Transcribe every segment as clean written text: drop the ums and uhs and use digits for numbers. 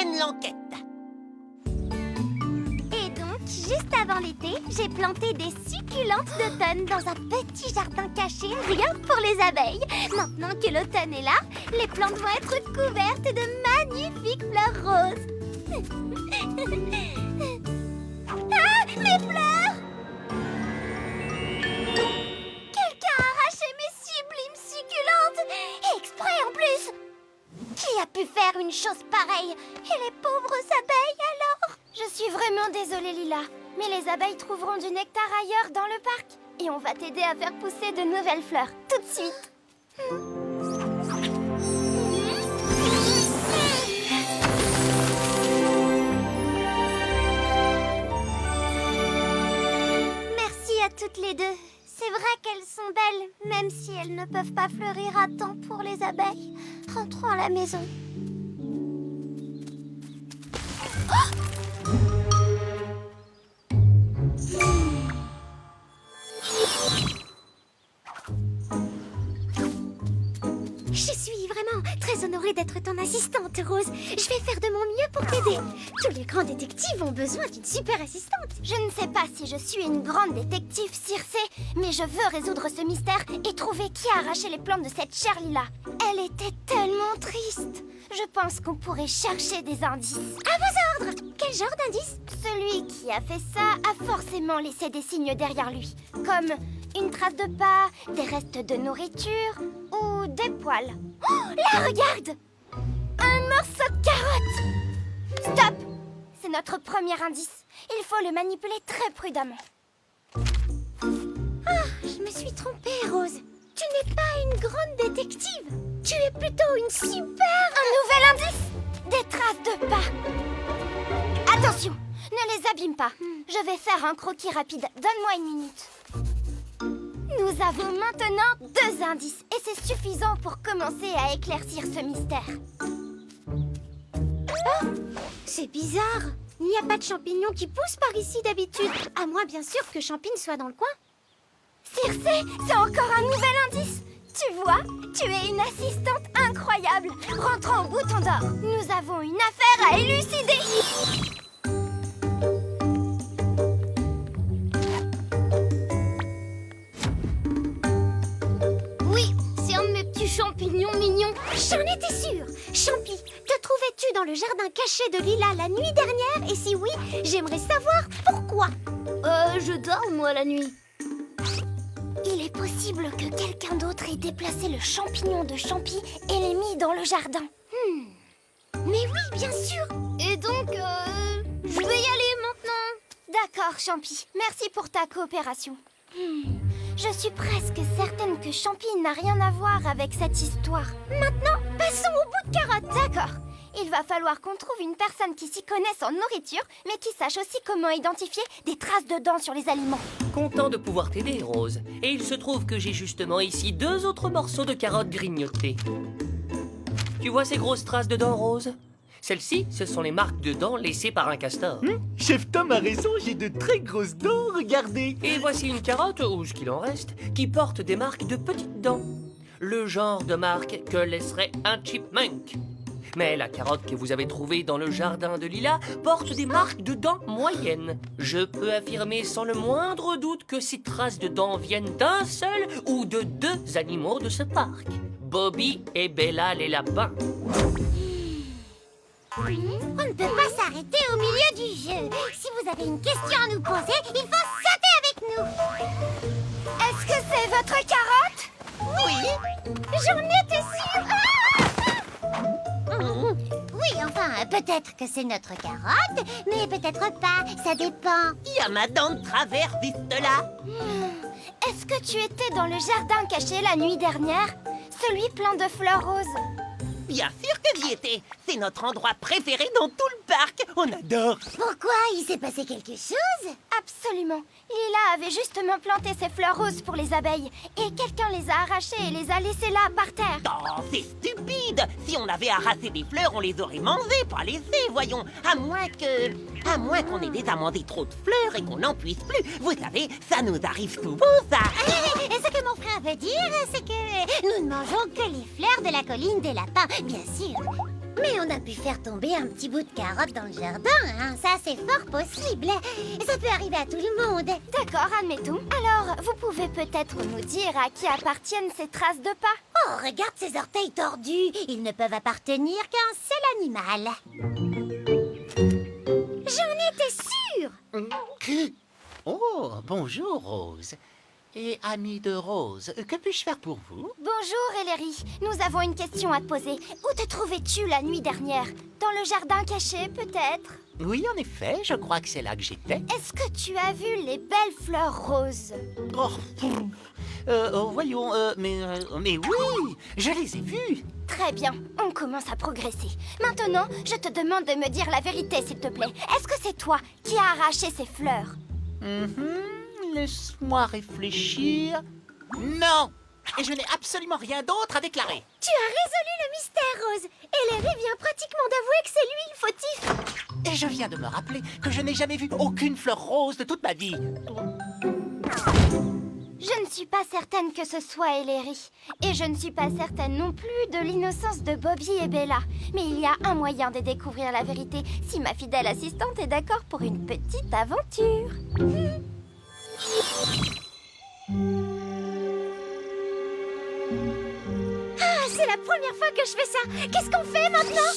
mène l'enquête. Et donc, juste avant l'été, j'ai planté des succulentes d'automne dans un petit jardin caché, rien que pour les abeilles. Maintenant que l'automne est là, les plantes vont être couvertes de magnifiques fleurs roses. Ah, mes fleurs! Quelqu'un a arraché mes sublimes succulentes, exprès en plus. Qui a pu faire une chose pareille? Et les pauvres abeilles alors? Je suis vraiment désolée, Lila, mais les abeilles trouveront du nectar ailleurs dans le parc. Et on va t'aider à faire pousser de nouvelles fleurs, tout de suite. Merci à toutes les deux. C'est vrai qu'elles sont belles, même si elles ne peuvent pas fleurir à temps pour les abeilles. Rentrons à la maison. Je suis vraiment très honorée d'être ton assistante, Rose. Je vais faire de mon mieux pour t'aider. Tous les grands détectives ont besoin d'une super assistante. Je ne sais pas si je suis une grande détective, Circé, mais je veux résoudre ce mystère et trouver qui a arraché les plantes de cette chère Lila. Elle était tellement triste. Je pense qu'on pourrait chercher des indices. À vos ordres! Quel genre d'indices? Celui qui a fait ça a forcément laissé des signes derrière lui, comme une trace de pas, des restes de nourriture ou des poils. Oh, là, regarde! Un morceau de carotte! Stop! C'est notre premier indice. Il faut le manipuler très prudemment. Ah, je me suis trompée, Rose. Tu n'es pas une grande détective. Tu es plutôt une super... Un nouvel indice! Des traces de pas. Attention, ne les abîme pas. Je vais faire un croquis rapide. Donne-moi une minute. Nous avons maintenant 2 indices et c'est suffisant pour commencer à éclaircir ce mystère. Oh, c'est bizarre. Il n'y a pas de champignons qui poussent par ici d'habitude. À moins bien sûr que Champine soit dans le coin. Circé, c'est encore un nouvel indice. Tu vois, tu es une assistante incroyable. Rentrons au bouton d'or. Nous avons une affaire à élucider. Oui, c'est un de mes petits champignons mignons. J'en étais sûre. Champi, te trouvais-tu dans le jardin caché de Lila la nuit dernière? Et si oui, j'aimerais savoir pourquoi. Je dors, moi, la nuit. Il est possible que quelqu'un d'autre ait déplacé le champignon de Champi et l'ait mis dans le jardin. Mais oui, bien sûr. Et donc, je vais y aller maintenant. D'accord, Champi. Merci pour ta coopération. Je suis presque certaine que Champi n'a rien à voir avec cette histoire. Maintenant, passons au bout de carotte. D'accord. Il va falloir qu'on trouve une personne qui s'y connaisse en nourriture, mais qui sache aussi comment identifier des traces de dents sur les aliments. Content de pouvoir t'aider, Rose. Et il se trouve que j'ai justement ici 2 autres morceaux de carottes grignotés. Tu vois ces grosses traces de dents, Rose? Celles-ci, ce sont les marques de dents laissées par un castor. Chef Tom a raison, j'ai de très grosses dents, regardez. Et voici une carotte, ou ce qu'il en reste, qui porte des marques de petites dents. Le genre de marque que laisserait un chipmunk. Mais la carotte que vous avez trouvée dans le jardin de Lila porte des marques de dents moyennes. Je peux affirmer sans le moindre doute que ces traces de dents viennent d'un seul ou de 2 animaux de ce parc. Bobby et Bella les lapins. On ne peut pas s'arrêter au milieu du jeu. Si vous avez une question à nous poser, il faut sauter avec nous. Est-ce que c'est votre carotte? Oui. J'en étais sûre. Oui, enfin, peut-être que c'est notre carotte, mais peut-être pas, ça dépend. Il y a ma dent de travers, juste là. Est-ce que tu étais dans le jardin caché la nuit dernière? Celui plein de fleurs roses? Bien sûr que j'y étais. C'est notre endroit préféré dans tout le parc. On adore. Pourquoi? Il s'est passé quelque chose? Absolument. Lila avait justement planté ses fleurs roses pour les abeilles. Et quelqu'un les a arrachées et les a laissées là, par terre. Oh, c'est stupide. Si on avait arraché des fleurs, on les aurait mangées, pas laissées, voyons. À moins qu'on ait déjà mangé trop de fleurs et qu'on n'en puisse plus. Vous savez, ça nous arrive souvent, ça. Et ce que mon frère veut dire, c'est que nous ne mangeons que les fleurs de la colline des lapins, bien sûr. Mais on a pu faire tomber un petit bout de carotte dans le jardin, hein. Ça, c'est fort possible. Ça peut arriver à tout le monde. D'accord, admettons. Alors, vous pouvez peut-être nous dire à qui appartiennent ces traces de pas? Oh, regarde ces orteils tordus. Ils ne peuvent appartenir qu'à un seul animal. J'en étais sûre. Oh, bonjour, Rose. Et ami de Rose, que puis-je faire pour vous? Bonjour, Ellery. Nous avons une question à te poser. Où te trouvais-tu la nuit dernière? Dans le jardin caché, peut-être? Oui, en effet, je crois que c'est là que j'étais. Est-ce que tu as vu les belles fleurs roses? Voyons, mais oui, je les ai vues. Très bien, on commence à progresser. Maintenant, je te demande de me dire la vérité, s'il te plaît. Est-ce que c'est toi qui as arraché ces fleurs? Laisse-moi réfléchir. Non! Et je n'ai absolument rien d'autre à déclarer. Tu as résolu le mystère, Rose. Ellery vient pratiquement d'avouer que c'est lui le fautif. Et je viens de me rappeler que je n'ai jamais vu aucune fleur rose de toute ma vie. Je ne suis pas certaine que ce soit Ellery. Et je ne suis pas certaine non plus de l'innocence de Bobby et Bella. Mais il y a un moyen de découvrir la vérité si ma fidèle assistante est d'accord pour une petite aventure. Ah, c'est la première fois que je fais ça. Qu'est-ce qu'on fait maintenant?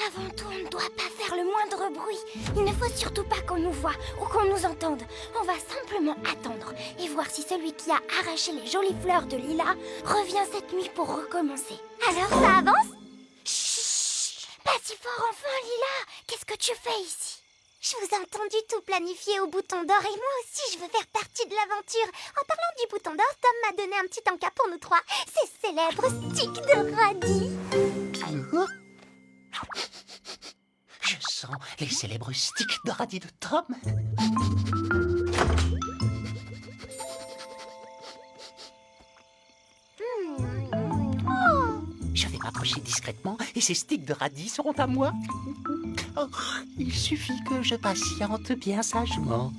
Avant tout, on ne doit pas faire le moindre bruit. Il ne faut surtout pas qu'on nous voie ou qu'on nous entende. On va simplement attendre et voir si celui qui a arraché les jolies fleurs de lilas revient cette nuit pour recommencer. Alors, ça avance? Chut! Pas si fort, enfant, Lila. Qu'est-ce que tu fais ici? Je vous ai entendu tout planifier au bouton d'or et moi aussi je veux faire partie de l'aventure. En parlant du bouton d'or, Tom m'a donné un petit encas pour nous trois. Ces célèbres sticks de radis. Je sens les célèbres sticks de radis de Tom. Je vais m'approcher discrètement et ces sticks de radis seront à moi. Oh, il suffit que je patiente bien sagement.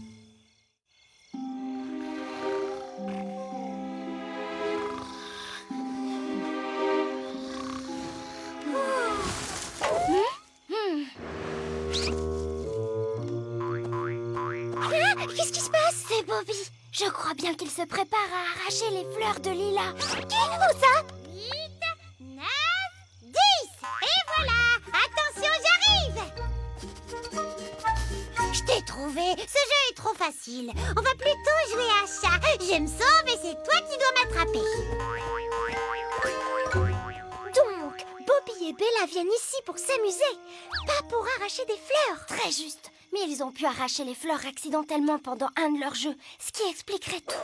Qu'est-ce qui se passe? C'est Bobby. Je crois bien qu'il se prépare à arracher les fleurs de lilas. Qui? Où ça? 8, 9, 10. Et voilà. Attention, j'arrive. Je t'ai trouvé. Ce jeu est trop facile. On va plutôt jouer à chat. Je me sauve et c'est toi qui dois m'attraper. Donc, Bobby et Bella viennent ici pour s'amuser, pas pour arracher des fleurs. Très juste. Mais ils ont pu arracher les fleurs accidentellement pendant un de leurs jeux, ce qui expliquerait tout.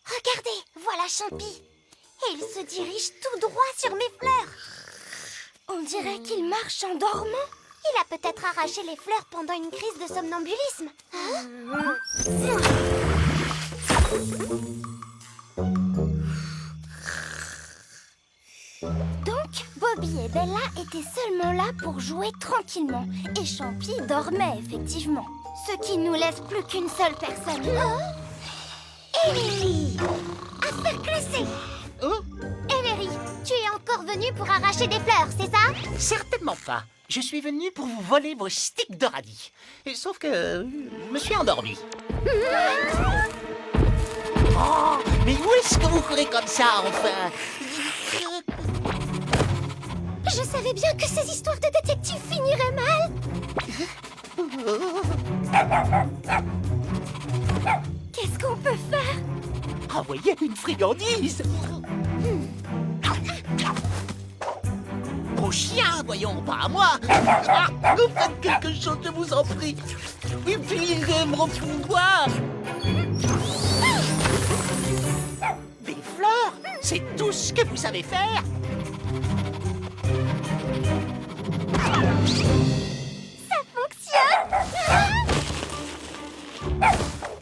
Regardez, voilà Champi. Et il se dirige tout droit sur mes fleurs. On dirait qu'il marche en dormant. Il a peut-être arraché les fleurs pendant une crise de somnambulisme. Donc, Bobby et Bella étaient seulement là pour jouer tranquillement. Et Champi dormait, effectivement. Ce qui nous laisse plus qu'une seule personne. Ellery, affaire classée. Oh, Ellery, tu es encore venue pour arracher des fleurs, c'est ça? certainement pas. Je suis venu pour vous voler vos sticks de radis. Et sauf que je me suis endormi. Oh, mais où est-ce que vous courez comme ça, enfin? Je savais bien que ces histoires de détectives finiraient mal. Qu'est-ce qu'on peut faire? Envoyez une friandise. Au chien, voyons, pas à moi. Ah, vous faites quelque chose, je vous en prie. Utilisez mon pouvoir. Des fleurs, c'est tout ce que vous savez faire.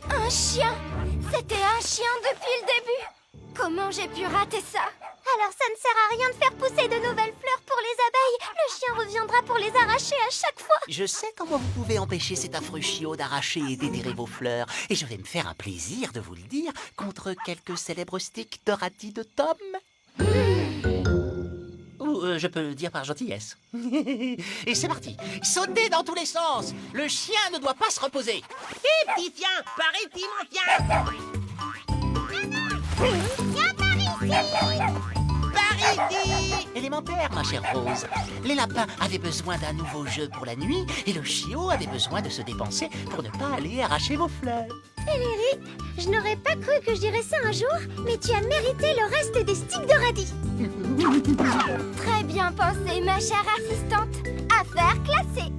Un chien! C'était un chien depuis le début! Comment j'ai pu rater ça? Alors ça ne sert à rien de faire pousser de nouvelles fleurs pour les abeilles. Le chien reviendra pour les arracher à chaque fois. Je sais comment vous pouvez empêcher cet affreux chiot d'arracher et d'étirer vos fleurs. Et je vais me faire un plaisir de vous le dire contre quelques célèbres sticks de radis de Tom. Ou je peux le dire par gentillesse. Et c'est parti. Sautez dans tous les sens. Le chien ne doit pas se reposer. Hé, petit chien, par ici, mon chien. Par ici. Élémentaire, ma chère Rose. Les lapins avaient besoin d'un nouveau jeu pour la nuit et le chiot avait besoin de se dépenser pour ne pas aller arracher vos fleurs. Ellery, je n'aurais pas cru que je dirais ça un jour, mais tu as mérité le reste des sticks de radis. Très bien pensé, ma chère assistante. Affaire classée.